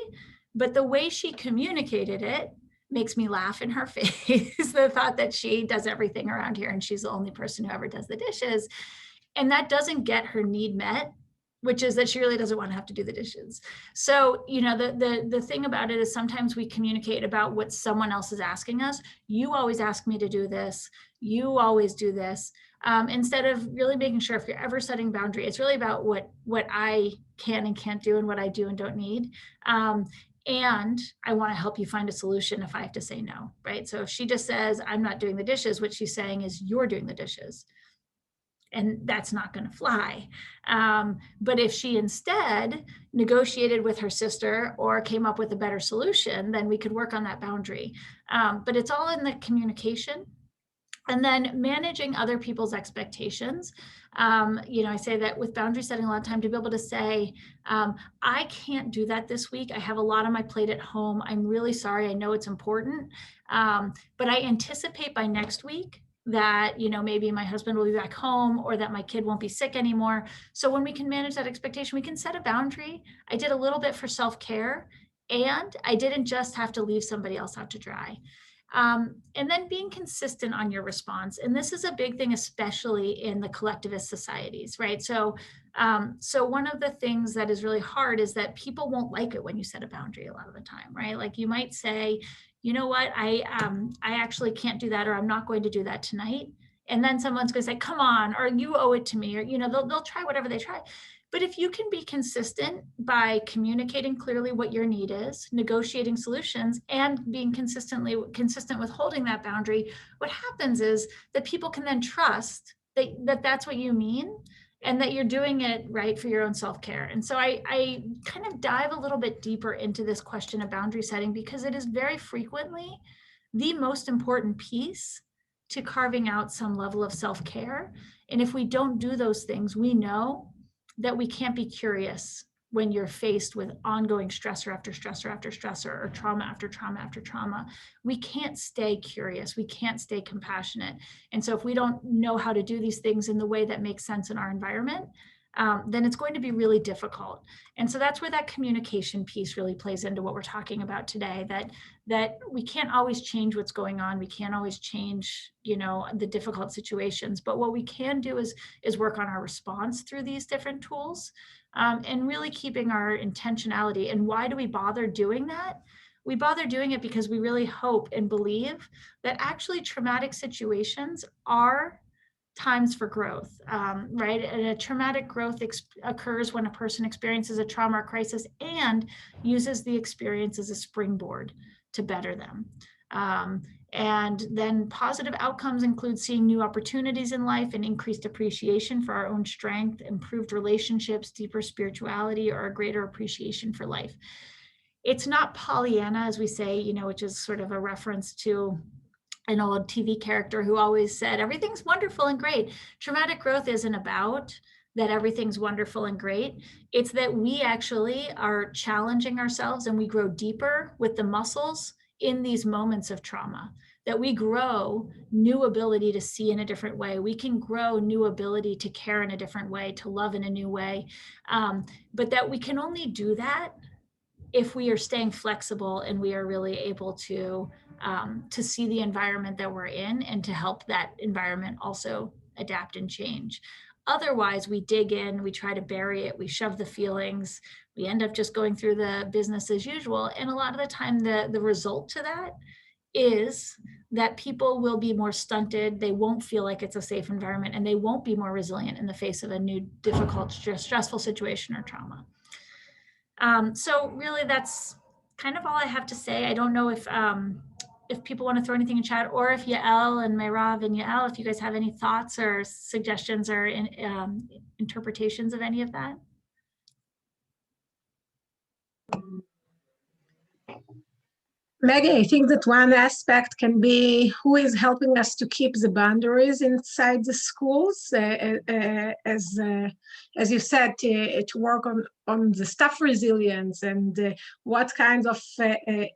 but the way she communicated it makes me laugh in her face. The thought that she does everything around here and she's the only person who ever does the dishes. And that doesn't get her need met, which is that she really doesn't want to have to do the dishes. So, the thing about it is sometimes we communicate about what someone else is asking us. You always ask me to do this. You always do this. Instead of really making sure if you're ever setting boundary, it's really about what I can and can't do and what I do and don't need. And I want to help you find a solution if I have to say no, right? So if she just says, I'm not doing the dishes, what she's saying is you're doing the dishes. And that's not going to fly. But if she instead negotiated with her sister or came up with a better solution, then we could work on that boundary. But it's all in the communication. And then managing other people's expectations. I say that with boundary setting a lot of time to be able to say, I can't do that this week. I have a lot on my plate at home. I'm really sorry. I know it's important. But I anticipate by next week that, maybe my husband will be back home or that my kid won't be sick anymore. So when we can manage that expectation, we can set a boundary. I did a little bit for self-care, and I didn't just have to leave somebody else out to dry. And then being consistent on your response. And this is a big thing, especially in the collectivist societies, right? So one of the things that is really hard is that people won't like it when you set a boundary a lot of the time, right? Like you might say, you know what, I actually can't do that, or I'm not going to do that tonight. And then someone's going to say, come on, or you owe it to me, or, they'll try whatever they try. But if you can be consistent by communicating clearly what your need is, negotiating solutions, and being consistent with holding that boundary, what happens is that people can then trust that that's what you mean and that you're doing it right for your own self-care. And so I kind of dive a little bit deeper into this question of boundary setting, because it is very frequently the most important piece to carving out some level of self-care. And if we don't do those things, we know that we can't be curious when you're faced with ongoing stressor after stressor after stressor, or trauma after trauma after trauma. We can't stay curious. We can't stay compassionate. And so if we don't know how to do these things in the way that makes sense in our environment, then it's going to be really difficult. And so that's where that communication piece really plays into what we're talking about today, that we can't always change what's going on. We can't always change, the difficult situations, but what we can do is work on our response through these different tools, and really keeping our intentionality. And why do we bother doing that? We bother doing it because we really hope and believe that actually traumatic situations are times for growth, right? And a traumatic growth occurs when a person experiences a trauma or crisis and uses the experience as a springboard to better them. And then positive outcomes include seeing new opportunities in life and increased appreciation for our own strength, improved relationships, deeper spirituality, or a greater appreciation for life. It's not Pollyanna, as we say, which is sort of a reference to an old TV character who always said, everything's wonderful and great. Traumatic growth isn't about that everything's wonderful and great. It's that we actually are challenging ourselves and we grow deeper with the muscles in these moments of trauma, that we grow new ability to see in a different way. We can grow new ability to care in a different way, to love in a new way. But that we can only do that if we are staying flexible and we are really able to see the environment that we're in and to help that environment also adapt and change. Otherwise, we dig in, we try to bury it, we shove the feelings, we end up just going through the business as usual. And a lot of the time, the result to that is that people will be more stunted, they won't feel like it's a safe environment, and they won't be more resilient in the face of a new, difficult, stressful situation or trauma. So really, that's kind of all I have to say. I don't know if people want to throw anything in chat, or if Yael and Meirav and Yael, if you guys have any thoughts or suggestions or interpretations of any of that. Maggie, I think that one aspect can be who is helping us to keep the boundaries inside the schools, as you said, to work on the staff resilience and what kinds of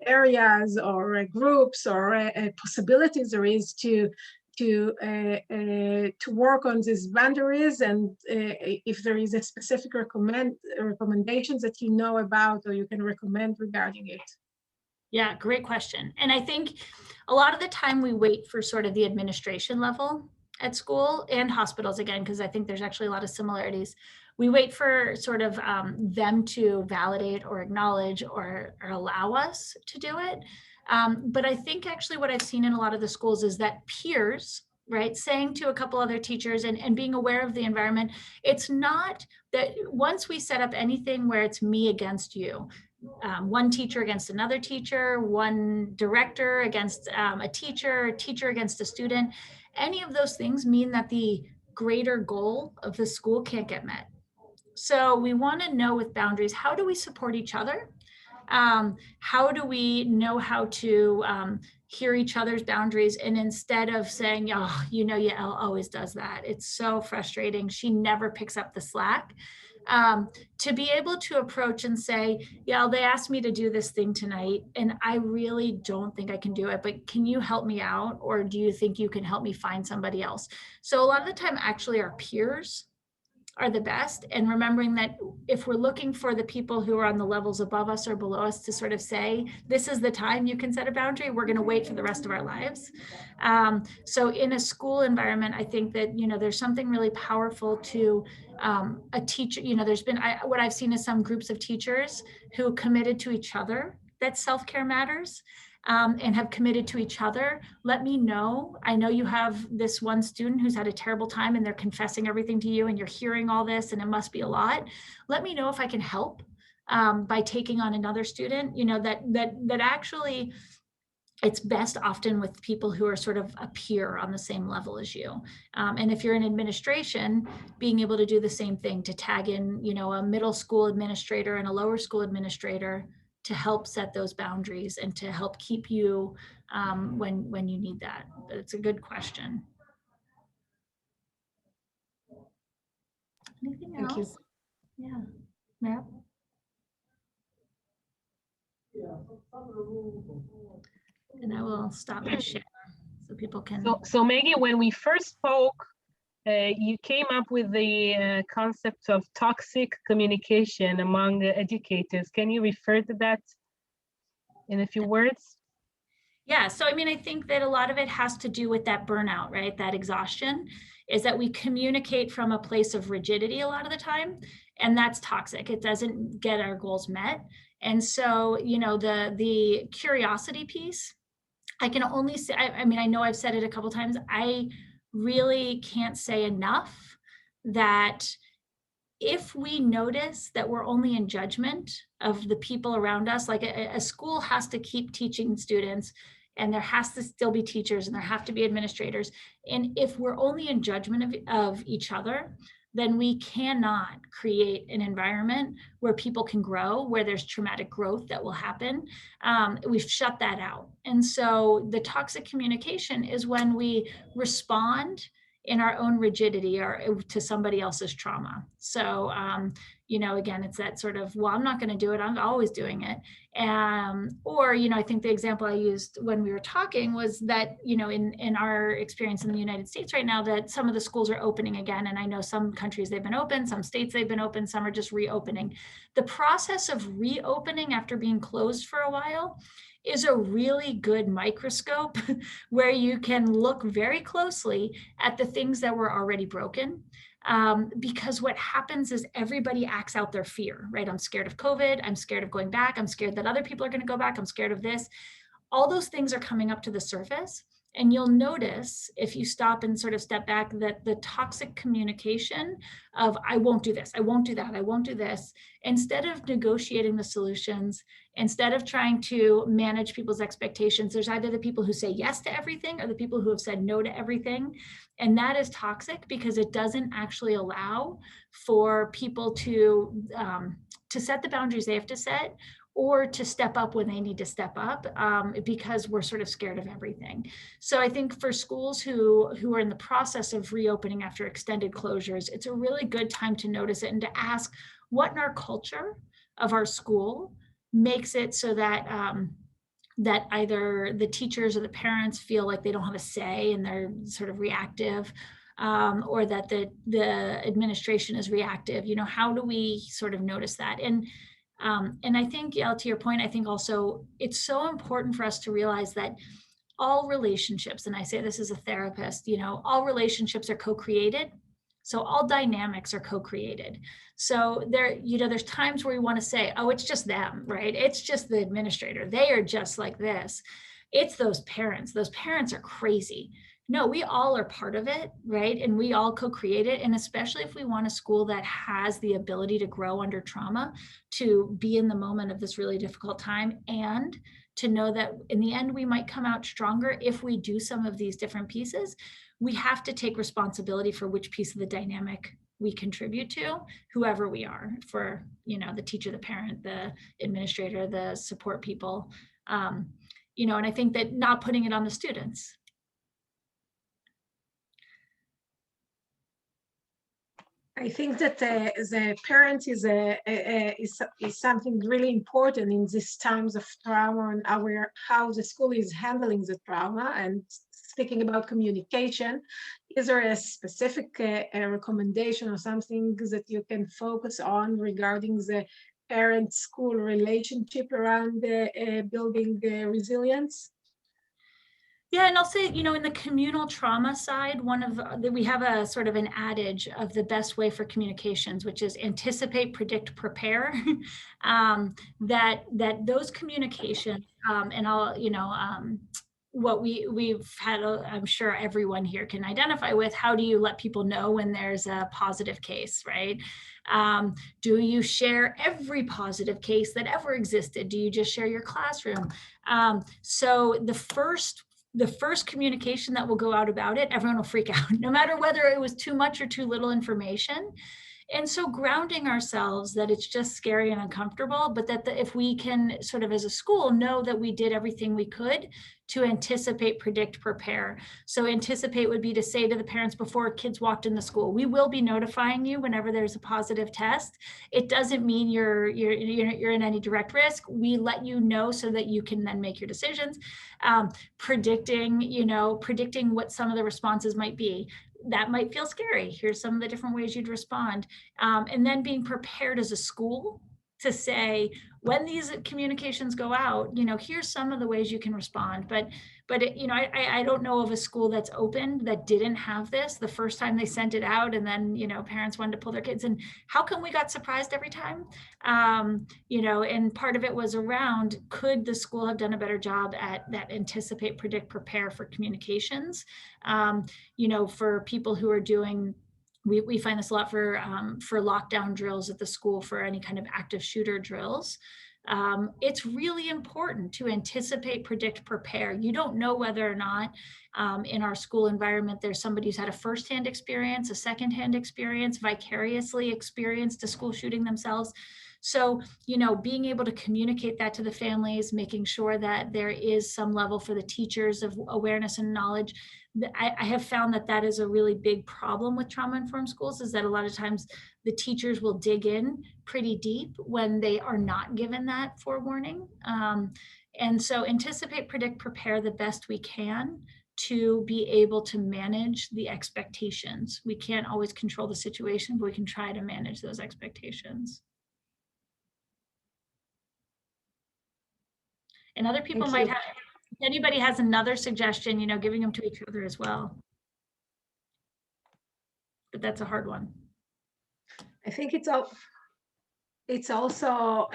areas or groups or possibilities there is to work on these boundaries, and if there is a specific recommendations that you know about or you can recommend regarding it. Yeah, great question. And I think a lot of the time we wait for sort of the administration level at school and hospitals, again, because I think there's actually a lot of similarities. We wait for sort of them to validate or acknowledge or allow us to do it. But I think actually what I've seen in a lot of the schools is that peers, right, saying to a couple other teachers and being aware of the environment, it's not that once we set up anything where it's me against you, one teacher against another teacher, one director against a teacher against a student, any of those things mean that the greater goal of the school can't get met. So we want to know with boundaries, how do we support each other? How do we know how to hear each other's boundaries? And instead of saying, oh, Yael always does that, it's so frustrating, she never picks up the slack. To be able to approach and say, yeah, they asked me to do this thing tonight, and I really don't think I can do it, but can you help me out? Or do you think you can help me find somebody else? So a lot of the time, actually, our peers are the best. And remembering that if we're looking for the people who are on the levels above us or below us to sort of say, this is the time you can set a boundary, we're going to wait for the rest of our lives. So in a school environment, I think that, there's something really powerful to a teacher. There's been, what I've seen is some groups of teachers who committed to each other that self-care matters. And have committed to each other. Let me know. I know you have this one student who's had a terrible time and they're confessing everything to you and you're hearing all this and it must be a lot. Let me know if I can help by taking on another student, that actually it's best often with people who are sort of a peer on the same level as you. And if you're in administration, being able to do the same thing, to tag in, a middle school administrator and a lower school administrator to help set those boundaries and to help keep you when you need that? But it's a good question. Anything Thank you. else? Yeah. Meryl? And I will stop my share so people can. So Maggie, when we first spoke, you came up with the concept of toxic communication among the educators. Can you refer to that in a few words? Yeah, so I mean, I think that a lot of it has to do with that burnout, right? That exhaustion is that we communicate from a place of rigidity a lot of the time, and that's toxic. It doesn't get our goals met. And so, you know, the curiosity piece, I can only say, I mean, I know I've said it a couple times, I really can't say enough that if we notice that we're only in judgment of the people around us, like a school has to keep teaching students, and there has to still be teachers, and there have to be administrators. And if we're only in judgment of each other, then we cannot create an environment where people can grow, where there's traumatic growth that will happen. We've shut that out. And so the toxic communication is when we respond in our own rigidity or to somebody else's trauma. So, you know, again, it's that sort of, well, I'm not going to do it, I'm always doing it. Or, you know, I think the example I used when we were talking was that, you know, in our experience in the United States right now, that some of the schools are opening again. And I know some countries they've been open, some states they've been open, some are just reopening. The process of reopening after being closed for a while is a really good microscope where you can look very closely at the things that were already broken. Because what happens is everybody acts out their fear, right? I'm scared of COVID. I'm scared of going back. I'm scared that other people are going to go back. I'm scared of this. All those things are coming up to the surface. And you'll notice if you stop and sort of step back that the toxic communication of, I won't do this, I won't do that, I won't do this, instead of negotiating the solutions, instead of trying to manage people's expectations, there's either the people who say yes to everything or the people who have said no to everything. And that is toxic because it doesn't actually allow for people to set the boundaries they have to set, or to step up when they need to step up, because we're sort of scared of everything. So I think for schools who are in the process of reopening after extended closures, it's a really good time to notice it and to ask what in our culture of our school makes it so that that either the teachers or the parents feel like they don't have a say and they're sort of reactive, or that the administration is reactive. You know, how do we sort of notice that? And I think, Yael, to your point, I think also it's so important for us to realize that all relationships, and I say this as a therapist, you know, all relationships are co-created. So all dynamics are co-created. So there, you know, there's times where we want to say, oh, it's just them, right? It's just the administrator. They are just like this. It's those parents. Those parents are crazy. No, we all are part of it, right? And we all co-create it. And especially if we want a school that has the ability to grow under trauma, to be in the moment of this really difficult time, and to know that in the end, we might come out stronger if we do some of these different pieces. We have to take responsibility for which piece of the dynamic we contribute to, whoever we are, for, you know, the teacher, the parent, the administrator, the support people, you know, and I think that not putting it on the students. I think that the parent is something really important in these times of trauma, and how the school is handling the trauma. And speaking about communication, is there a specific recommendation or something that you can focus on regarding the parent-school relationship around building resilience? Yeah, and I'll say, you know, in the communal trauma side, we have a sort of an adage of the best way for communications, which is anticipate, predict, prepare. That those communications, and I'll, you know, what we've had, I'm sure everyone here can identify with. How do you let people know when there's a positive case, right? Do you share every positive case that ever existed? Do you just share your classroom? So the first communication that will go out about it, everyone will freak out, no matter whether it was too much or too little information. And so grounding ourselves that it's just scary and uncomfortable, but that if we can sort of as a school know that we did everything we could to anticipate, predict, prepare. So anticipate would be to say to the parents before kids walked in the school, we will be notifying you whenever there's a positive test. It doesn't mean you're in any direct risk. We let you know so that you can then make your decisions. Predicting what some of the responses might be. That might feel scary. Here's some of the different ways you'd respond. And then being prepared as a school to say, when these communications go out, here's some of the ways you can respond. But I don't know of a school that's opened that didn't have this the first time they sent it out, and then, parents wanted to pull their kids. And how come we got surprised every time? And part of it was around, could the school have done a better job at that anticipate, predict, prepare for communications? For people who are doing, we find this a lot for lockdown drills at the school, for any kind of active shooter drills. It's really important to anticipate, predict, prepare. You don't know whether or not in our school environment there's somebody who's had a firsthand experience, a secondhand experience, vicariously experienced a school shooting themselves. So, being able to communicate that to the families, making sure that there is some level for the teachers of awareness and knowledge. I have found that is a really big problem with trauma-informed schools, is that a lot of times the teachers will dig in pretty deep when they are not given that forewarning. And so anticipate, predict, prepare the best we can to be able to manage the expectations. We can't always control the situation, but we can try to manage those expectations. And other people might have, if anybody has another suggestion, giving them to each other as well. But that's a hard one. I think it's also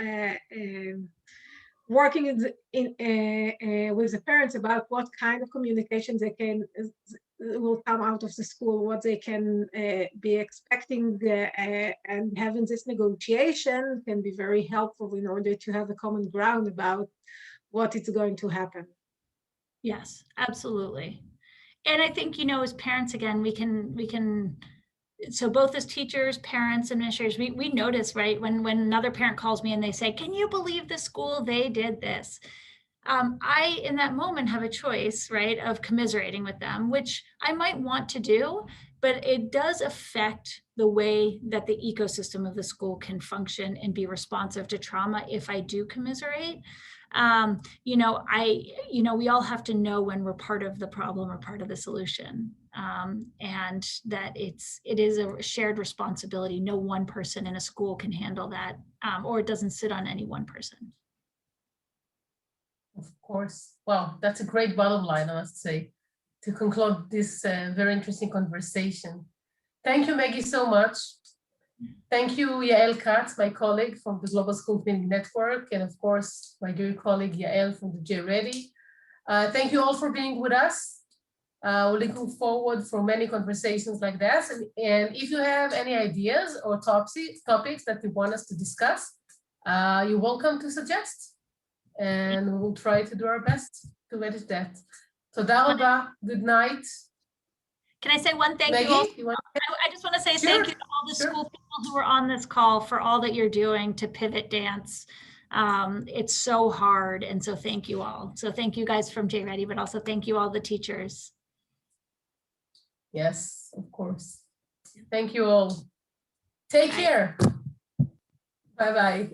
working with the parents about what kind of communications will come out of the school, what they can be expecting, and having this negotiation can be very helpful in order to have a common ground about what is going to happen. Yes, absolutely. And I think, as parents, again, we can, so both as teachers, parents, administrators, we notice, right, when another parent calls me and they say, can you believe the school, they did this? I, in that moment, have a choice, right, of commiserating with them, which I might want to do, but it does affect the way that the ecosystem of the school can function and be responsive to trauma if I do commiserate. We all have to know when we're part of the problem or part of the solution, and that it is a shared responsibility. No one person in a school can handle that, or it doesn't sit on any one person. Of course. Well, that's a great bottom line, I must say, to conclude this very interesting conversation. Thank you, Maggie, so much. Thank you, Yael Katz, my colleague from the Global School Cleaning Network, and of course, my dear colleague Yael from the JReady. Thank you all for being with us. We're looking forward for many conversations like this. And if you have any ideas or topics that you want us to discuss, you're welcome to suggest. And we will try to do our best to manage that. Toda rabba, good night. Can I say one thank Maggie, you? I just want to say Sure, thank you to all the school people who are on this call for all that you're doing to pivot dance. It's so hard, and so thank you all. So thank you guys from JReady, but also thank you all the teachers. Yes, of course. Thank you all. Take care. Bye-bye.